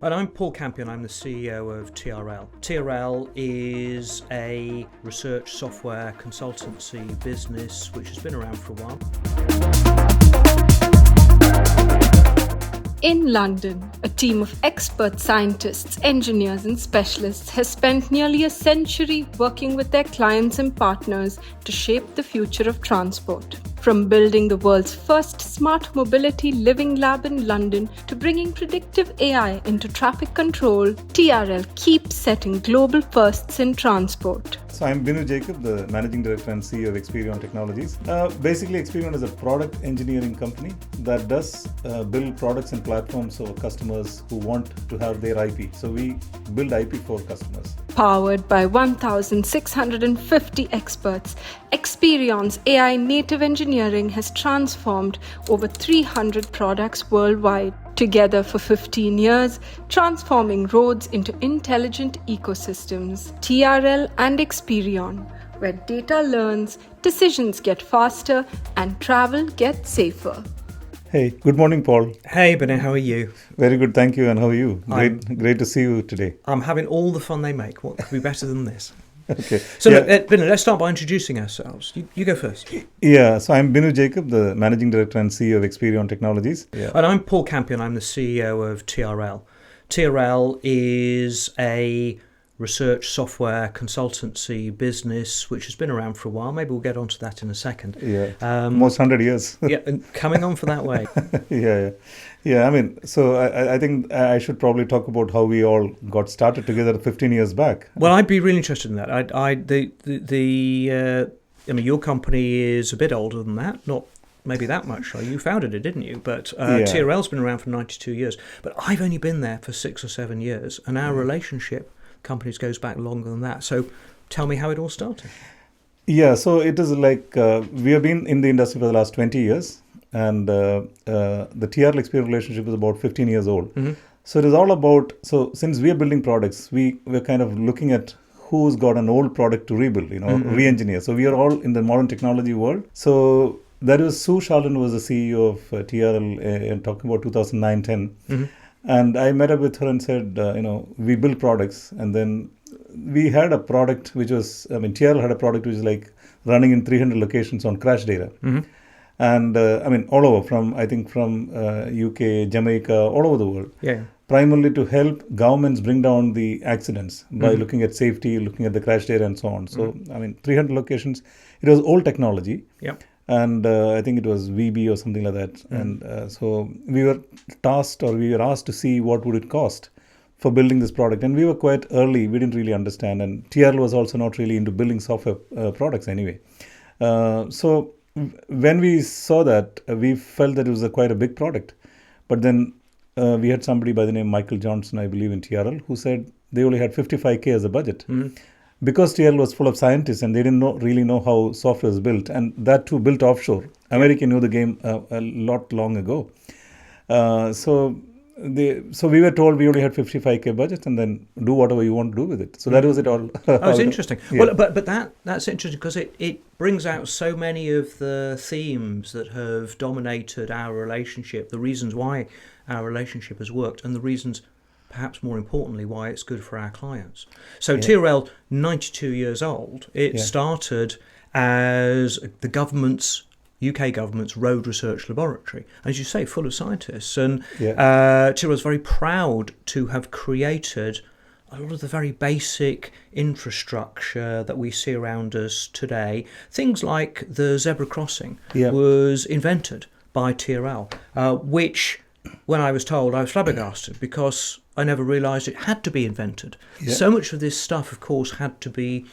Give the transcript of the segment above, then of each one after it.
And I'm Paul Campion, I'm the CEO of TRL. TRL is a research software consultancy business which has been around for a while. In London, a team of expert scientists, engineers and specialists has spent nearly a century working with their clients and partners to shape the future of transport. From building the world's first smart mobility living lab in London to bringing predictive AI into traffic control, TRL keeps setting global firsts in transport. So I'm Binu Jacob, the Managing Director and CEO of Experion Technologies. Basically, Experion is a product engineering company that does build products and platforms for customers who want to have their IP. So we build IP for customers. Powered by 1,650 experts, Experion's AI native engineering has transformed over 300 products worldwide. Together for 15 years, transforming roads into intelligent ecosystems. TRL and Experion, where data learns, decisions get faster, and travel gets safer. Hey, good morning, Paul. Hey Binu, how are you? Very good, thank you. And how are you? Great to see you today. I'm having all the fun they make. What could be better than this? Okay. So Binu, let's start by introducing ourselves. You go first. Yeah, so I'm Binu Jacob, the Managing Director and CEO of Experion Technologies. Yeah. And I'm Paul Campion, I'm the CEO of TRL. TRL is a research software consultancy business which has been around for a while. Maybe we'll get onto that in a second. Yeah, almost 100 years. Yeah, and coming on for that way. Yeah. I mean, so I think I should probably talk about how we all got started together 15 years back. Well, I'd be really interested in that. I mean, your company is a bit older than that, not maybe that much. You founded it, didn't you? But TRL's been around for 92 years. But I've only been there for 6 or 7 years, and our relationship companies goes back longer than that. So tell me how it all started. Yeah, so it is like we have been in the industry for the last 20 years, and the TRL Experience relationship is about 15 years old. Mm-hmm. So it is all about, so since we are building products, we're kind of looking at who's got an old product to rebuild, re-engineer. So we are all in the modern technology world. So that was Sue Charlton was the CEO of TRL and talking about 2009-10. Mm-hmm. And I met up with her and said, we build products. And then we had a product which was, TRL had a product which is like running in 300 locations on crash data. Mm-hmm. And all over from UK, Jamaica, all over the world. Yeah. Primarily to help governments bring down the accidents by looking at safety, looking at the crash data and so on. So, 300 locations. It was old technology. Yeah. And I think it was VB or something like that. Mm. And so we were asked to see what would it cost for building this product. And we were quite early. We didn't really understand. And TRL was also not really into building software products anyway. So when we saw that, we felt that it was quite a big product. But then we had somebody by the name Michael Johnson, I believe, in TRL, who said they only had 55K as a budget. Mm. Because TRL was full of scientists and they didn't really know how software is built, and that too built offshore. America knew the game a lot long ago. So we were told we only had 55K budget, and then do whatever you want to do with it. So that was it all. That was interesting. Yeah. Well, but that's interesting because it brings out so many of the themes that have dominated our relationship, the reasons why our relationship has worked, and the reasons, perhaps more importantly, why it's good for our clients. So TRL, 92 years old, it started as the UK government's road research laboratory, as you say, full of scientists. And TRL is very proud to have created a lot of the very basic infrastructure that we see around us today. Things like the zebra crossing was invented by TRL, which, when I was told, I was flabbergasted because I never realised it had to be invented. Yeah. So much of this stuff, of course, had to be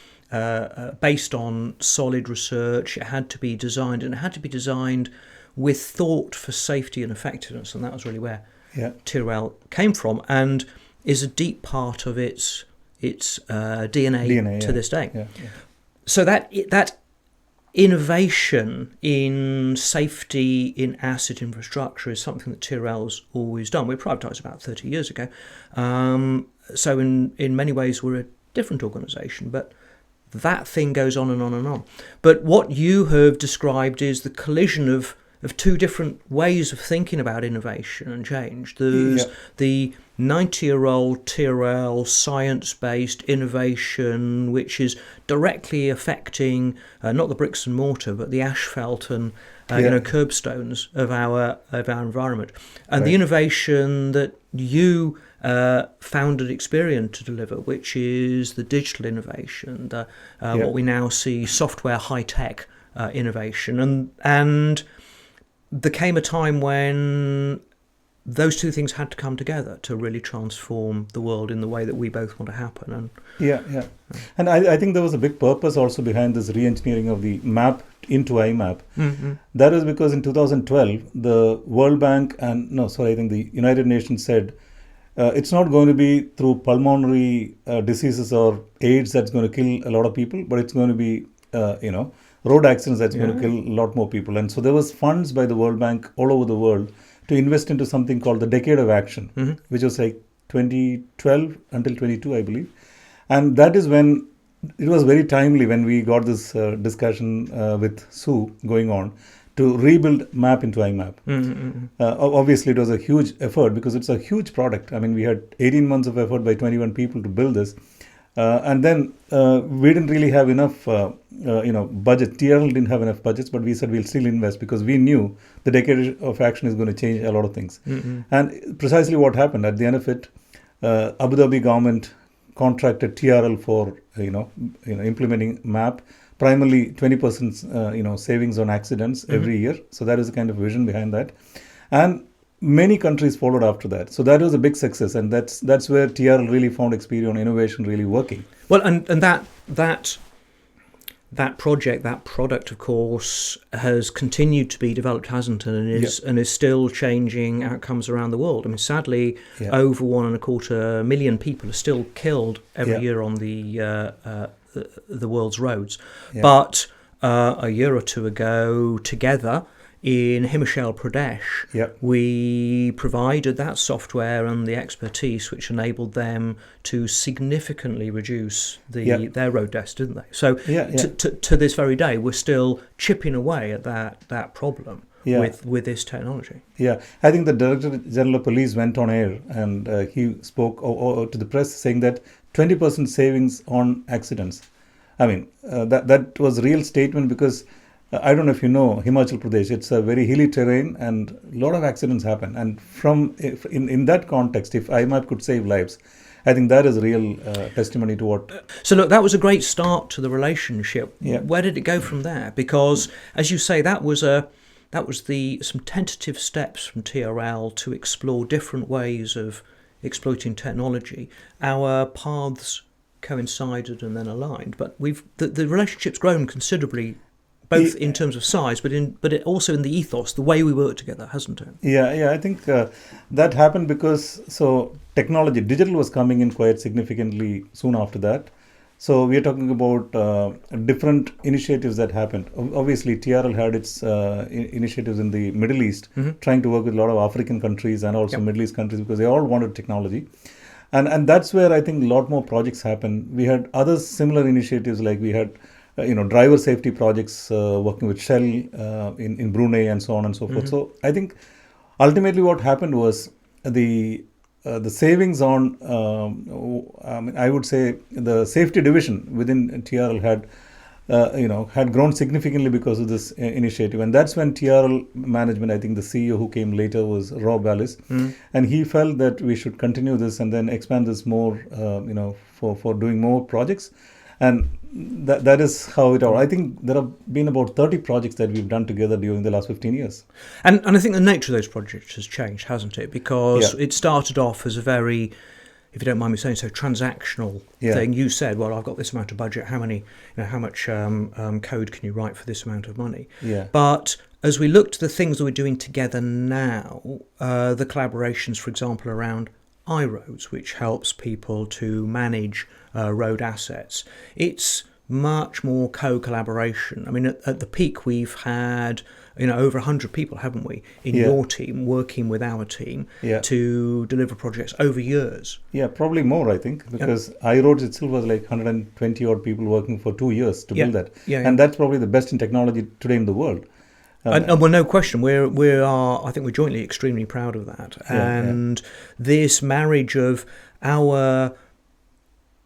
based on solid research. It had to be designed, and it had to be designed with thought for safety and effectiveness, and that was really where TRL came from, and is a deep part of its DNA to this day. Yeah. Yeah. So that innovation in safety in asset infrastructure is something that TRL's always done. We privatised about 30 years ago. So in many ways we're a different organisation, but that thing goes on and on and on. But what you have described is the collision of of two different ways of thinking about innovation and change. There's the 90-year-old TRL science-based innovation, which is directly affecting not the bricks and mortar, but the asphalt and curbstones of our environment, and the innovation that you founded Experion to deliver, which is the digital innovation, what we now see software high-tech innovation, and there came a time when those two things had to come together to really transform the world in the way that we both want to happen. And and I think there was a big purpose also behind this re-engineering of the map into iMAAP. That is because in 2012 the World Bank I think the United Nations said it's not going to be through pulmonary diseases or AIDS that's going to kill a lot of people, but it's going to be road accidents that's going to kill a lot more people. And so there was funds by the World Bank all over the world to invest into something called the Decade of Action, which was like 2012 until 22, I believe. And that is when it was very timely when we got this discussion with Sue going on to rebuild MAP into iMAAP. Obviously, it was a huge effort because it's a huge product. I mean, we had 18 months of effort by 21 people to build this. And then we didn't really have enough, budget. TRL didn't have enough budgets, but we said we'll still invest because we knew the Decade of Action is going to change a lot of things. And precisely what happened at the end of it, Abu Dhabi government contracted TRL for implementing MAP, primarily 20% savings on accidents every year. So that is the kind of vision behind that, and many countries followed after that. So that was a big success, and that's where TRL really found Experion innovation really working. Well, and that project, that product, of course, has continued to be developed, hasn't it? And is still changing outcomes around the world. I mean, sadly, over 1.25 million people are still killed every year on the world's roads. But a year or two ago, together in Himachal Pradesh, we provided that software and the expertise which enabled them to significantly reduce their road deaths, didn't they? So to this very day, we're still chipping away at that problem with this technology. I think the Director General of Police went on air and he spoke to the press saying that 20% savings on accidents. I mean, that was a real statement because I don't know if you know Himachal Pradesh. It's a very hilly terrain and a lot of accidents happen. And in that context, if iMAAP could save lives, I think that is real testimony to what... So look, that was a great start to the relationship. Where did it go from there? Because, as you say, that was some tentative steps from TRL to explore different ways of exploiting technology. Our paths coincided and then aligned, but the relationship's grown considerably, both in terms of size, but also in the ethos, the way we work together, hasn't it? I think that happened because technology, digital was coming in quite significantly soon after that. So we are talking about different initiatives that happened. Obviously, TRL had its initiatives in the Middle East, trying to work with a lot of African countries and also Middle East countries because they all wanted technology. And that's where I think a lot more projects happened. We had other similar initiatives, like we had driver safety projects working with Shell in Brunei and so on and so forth. So I think ultimately what happened was the savings on, I would say the safety division within TRL had grown significantly because of this initiative. And that's when TRL management, I think the CEO who came later was Rob Wallis, and he felt that we should continue this and then expand this more, for doing more projects. And that is how it all. I think there have been about 30 projects that we've done together during the last 15 years. And I think the nature of those projects has changed, hasn't it? Because it started off as a very, if you don't mind me saying so, transactional thing. You said, well, I've got this amount of budget. How much code can you write for this amount of money? But as we look to the things that we're doing together now, the collaborations, for example, around iRoads, which helps people to manage road assets. It's much more co-collaboration. I mean, at the peak, we've had over 100 people, haven't we, in your team working with our team to deliver projects over years. Probably more, I think, because iRoads itself was like 120 odd people working for 2 years to build that. And that's probably the best in technology today in the world. And well, no question, I think we're jointly extremely proud of that. And this marriage of our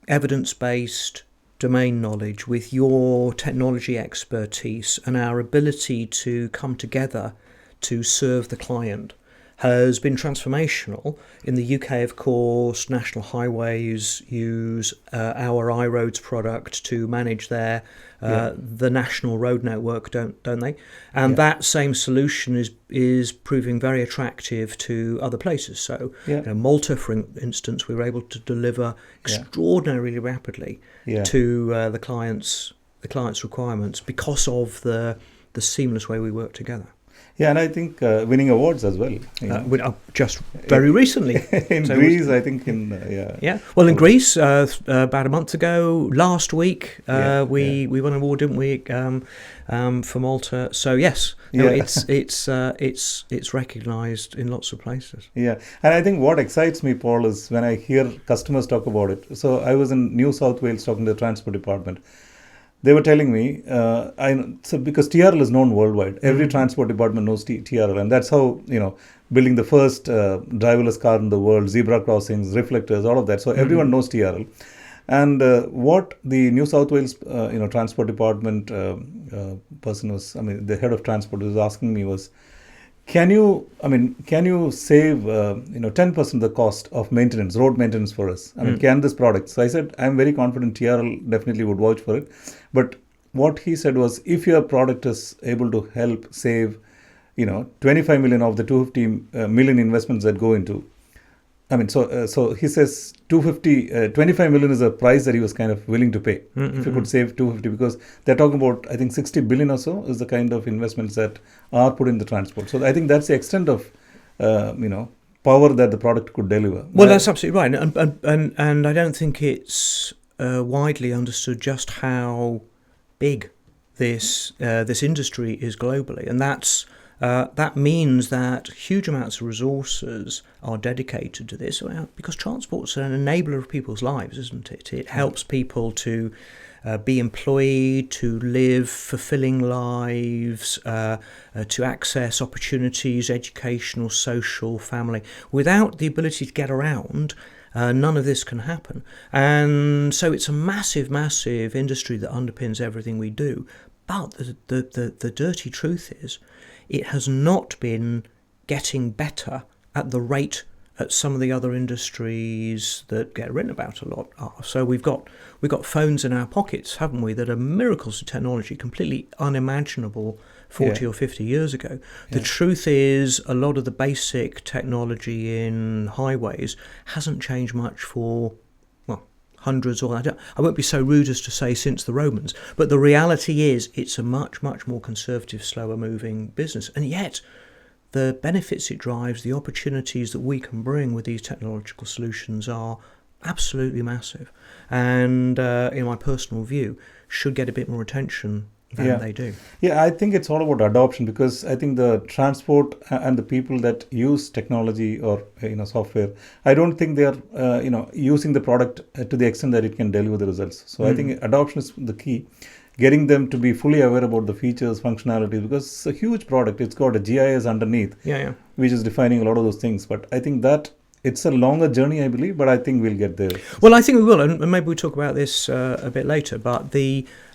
evidence-based domain knowledge with your technology expertise and our ability to come together to serve the client has been transformational. In the UK, of course, National Highways use our iRoads product to manage their the national road network, don't they? And that same solution is proving very attractive to other places. So, Malta, for instance, we were able to deliver extraordinarily rapidly to the client's requirements because of the seamless way we work together. Yeah, and I think winning awards as well. Just very recently. In Greece, I think Well, in Greece, about a month ago, last week, we won an award, didn't we, for Malta? So yes, it's recognised in lots of places. Yeah, and I think what excites me, Paul, is when I hear customers talk about it. So I was in New South Wales talking to the Transport Department. They were telling me, because TRL is known worldwide, every transport department knows TRL, and that's how, building the first driverless car in the world, zebra crossings, reflectors, all of that. So everyone knows TRL. And what the New South Wales, Transport Department person was, the head of transport was asking me was, can you save 10% of the cost of maintenance, road maintenance for us? Can this product? So I said, I'm very confident TRL definitely would vouch for it. But what he said was, if your product is able to help save, 25 million of the 250 million investments that go into, so he says 25 million is a price that he was kind of willing to pay if he could save 250, because they're talking about, I think 60 billion or so is the kind of investments that are put in the transport. So I think that's the extent of, power that the product could deliver. Well, that's absolutely right. And I don't think it's widely understood just how big this industry is globally. And that means that huge amounts of resources are dedicated to this, because transport's an enabler of people's lives, isn't it? It helps people to be employed, to live fulfilling lives, to access opportunities, educational, social, family. Without the ability to get around, none of this can happen. And so it's a massive, massive industry that underpins everything we do. But the dirty truth is, it has not been getting better at the rate at some of the other industries that get written about a lot are. So we've got phones in our pockets, haven't we, that are miracles of technology, completely unimaginable 40 or 50 years ago. The truth is, a lot of the basic technology in highways hasn't changed much for hundreds, or I won't be so rude as to say since the Romans, but the reality is it's a much, much more conservative, slower moving business. And yet the benefits it drives, the opportunities that we can bring with these technological solutions are absolutely massive. And in my personal view, should get a bit more attention than they do. Yeah, I think it's all about adoption, because I think the transport and the people that use technology or software, I don't think they are using the product to the extent that it can deliver the results. So I think adoption is the key. Getting them to be fully aware about the features, functionalities, because it's a huge product. It's got a GIS underneath, which is defining a lot of those things. But I think that it's a longer journey, I believe, but I think we'll get there. Well, I think we will, and maybe we'll talk about this a bit later. But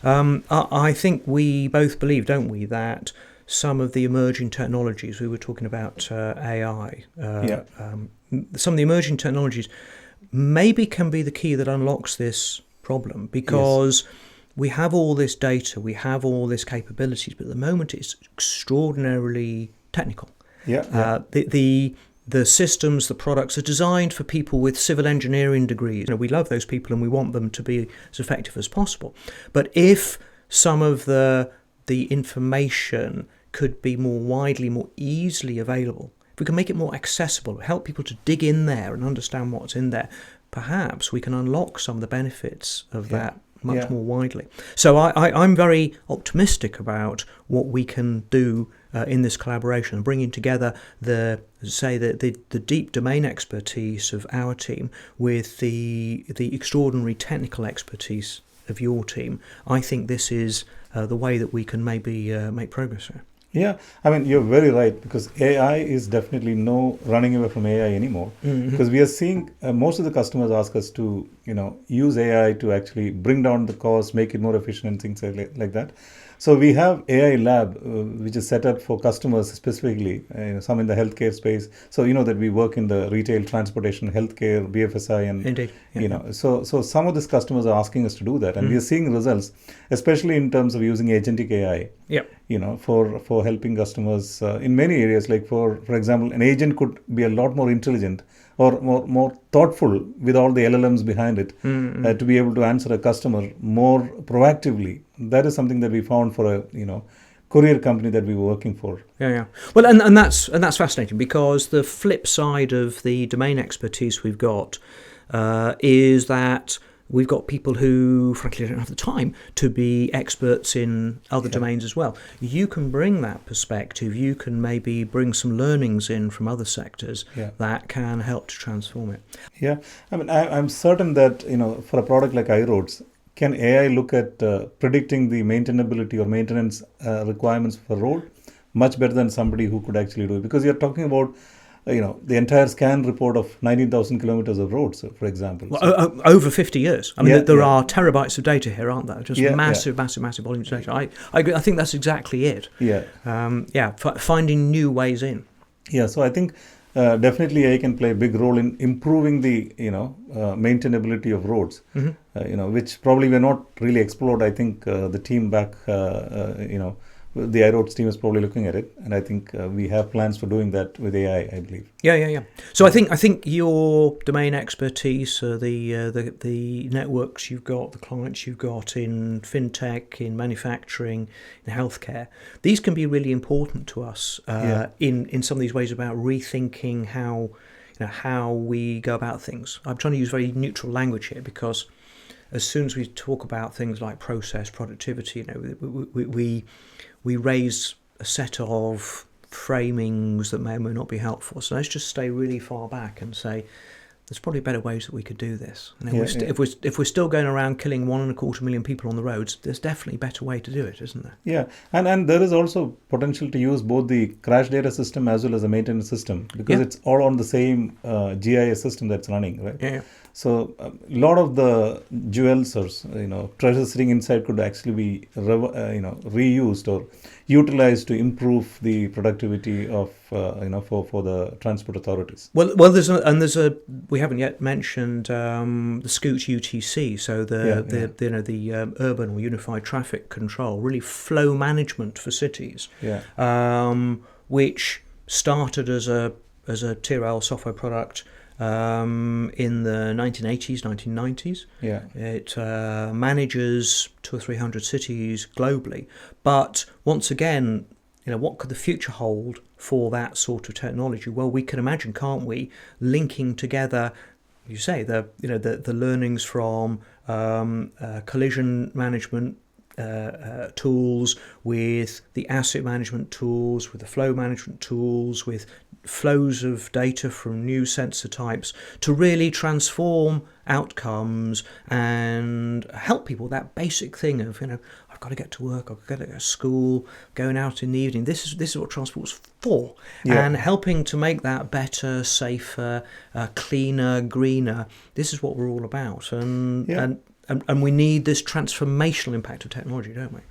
I think we both believe, don't we, that some of the emerging technologies, we were talking about AI, some of the emerging technologies maybe can be the key that unlocks this problem, because we have all this data, we have all this capabilities, but at the moment it's extraordinarily technical. The systems, the products are designed for people with civil engineering degrees. We love those people and we want them to be as effective as possible. But if some of the information could be more widely, more easily available, if we can make it more accessible, help people to dig in there and understand what's in there, perhaps we can unlock some of the benefits of that much more widely. So I'm very optimistic about what we can do in this collaboration, and bringing together the deep domain expertise of our team with the extraordinary technical expertise of your team. I think this is the way that we can maybe make progress here. Yeah, I mean, you're very right, because AI is definitely no running away from AI anymore. Because we are seeing most of the customers ask us to, use AI to actually bring down the cost, make it more efficient, and things like that. So we have AI lab, which is set up for customers specifically, some in the healthcare space. So that we work in the retail, transportation, healthcare, BFSI, and Indeed. Yeah. so some of these customers are asking us to do that, and we are seeing results, especially in terms of using agentic AI. Yep. For helping customers in many areas. Like for example, an agent could be a lot more intelligent or more thoughtful with all the LLMs behind it, to be able to answer a customer more proactively. That is something that we found for a courier company that we were working for. Yeah. Well, and that's fascinating, because the flip side of the domain expertise we've got is that we've got people who, frankly, don't have the time to be experts in other domains as well. You can bring that perspective. You can maybe bring some learnings in from other sectors that can help to transform it. Yeah, I mean, I'm certain that for a product like iRoads, can AI look at predicting the maintainability or maintenance requirements for road much better than somebody who could actually do it? Because you're talking about the entire scan report of 19,000 kilometers of roads, for example. Well, over 50 years. I mean, there are terabytes of data here, aren't there? Just massive volumes of data. I think that's exactly it. Finding new ways in. Yeah, so I think definitely AI can play a big role in improving the maintainability of roads, which probably were not really explored. I think the team back, the iRoads team is probably looking at it, and I think we have plans for doing that with AI, I believe. Yeah. So I think your domain expertise, the networks you've got, the clients you've got in fintech, in manufacturing, in healthcare, these can be really important to us in some of these ways about rethinking how we go about things. I'm trying to use very neutral language here, because as soon as we talk about things like process, productivity, we raise a set of framings that may or may not be helpful. So let's just stay really far back and say there's probably better ways that we could do this. And if we're still going around killing 1.25 million people on the roads, there's definitely a better way to do it, isn't there? Yeah, and there is also potential to use both the crash data system as well as the maintenance system, because it's all on the same GIS system that's running, right? Yeah. So a lot of the jewels or treasure sitting inside could actually be reused or utilized to improve the productivity of for the transport authorities. Well, we haven't yet mentioned the Scoot UTC, so the urban or unified traffic control, really flow management for cities, which started as a TRL software product in the 1980s, 1990s. It manages 200 or 300 cities globally. But once again, what could the future hold for that sort of technology? Well, we can imagine, can't we, linking together, you say, the learnings from collision management tools with the asset management tools, with the flow management tools, with flows of data from new sensor types to really transform outcomes and help people. That basic thing of I've got to get to work, I've got to go to school, going out in the evening. This is what transport's for, and helping to make that better, safer, cleaner, greener. This is what we're all about, and we need this transformational impact of technology, don't we?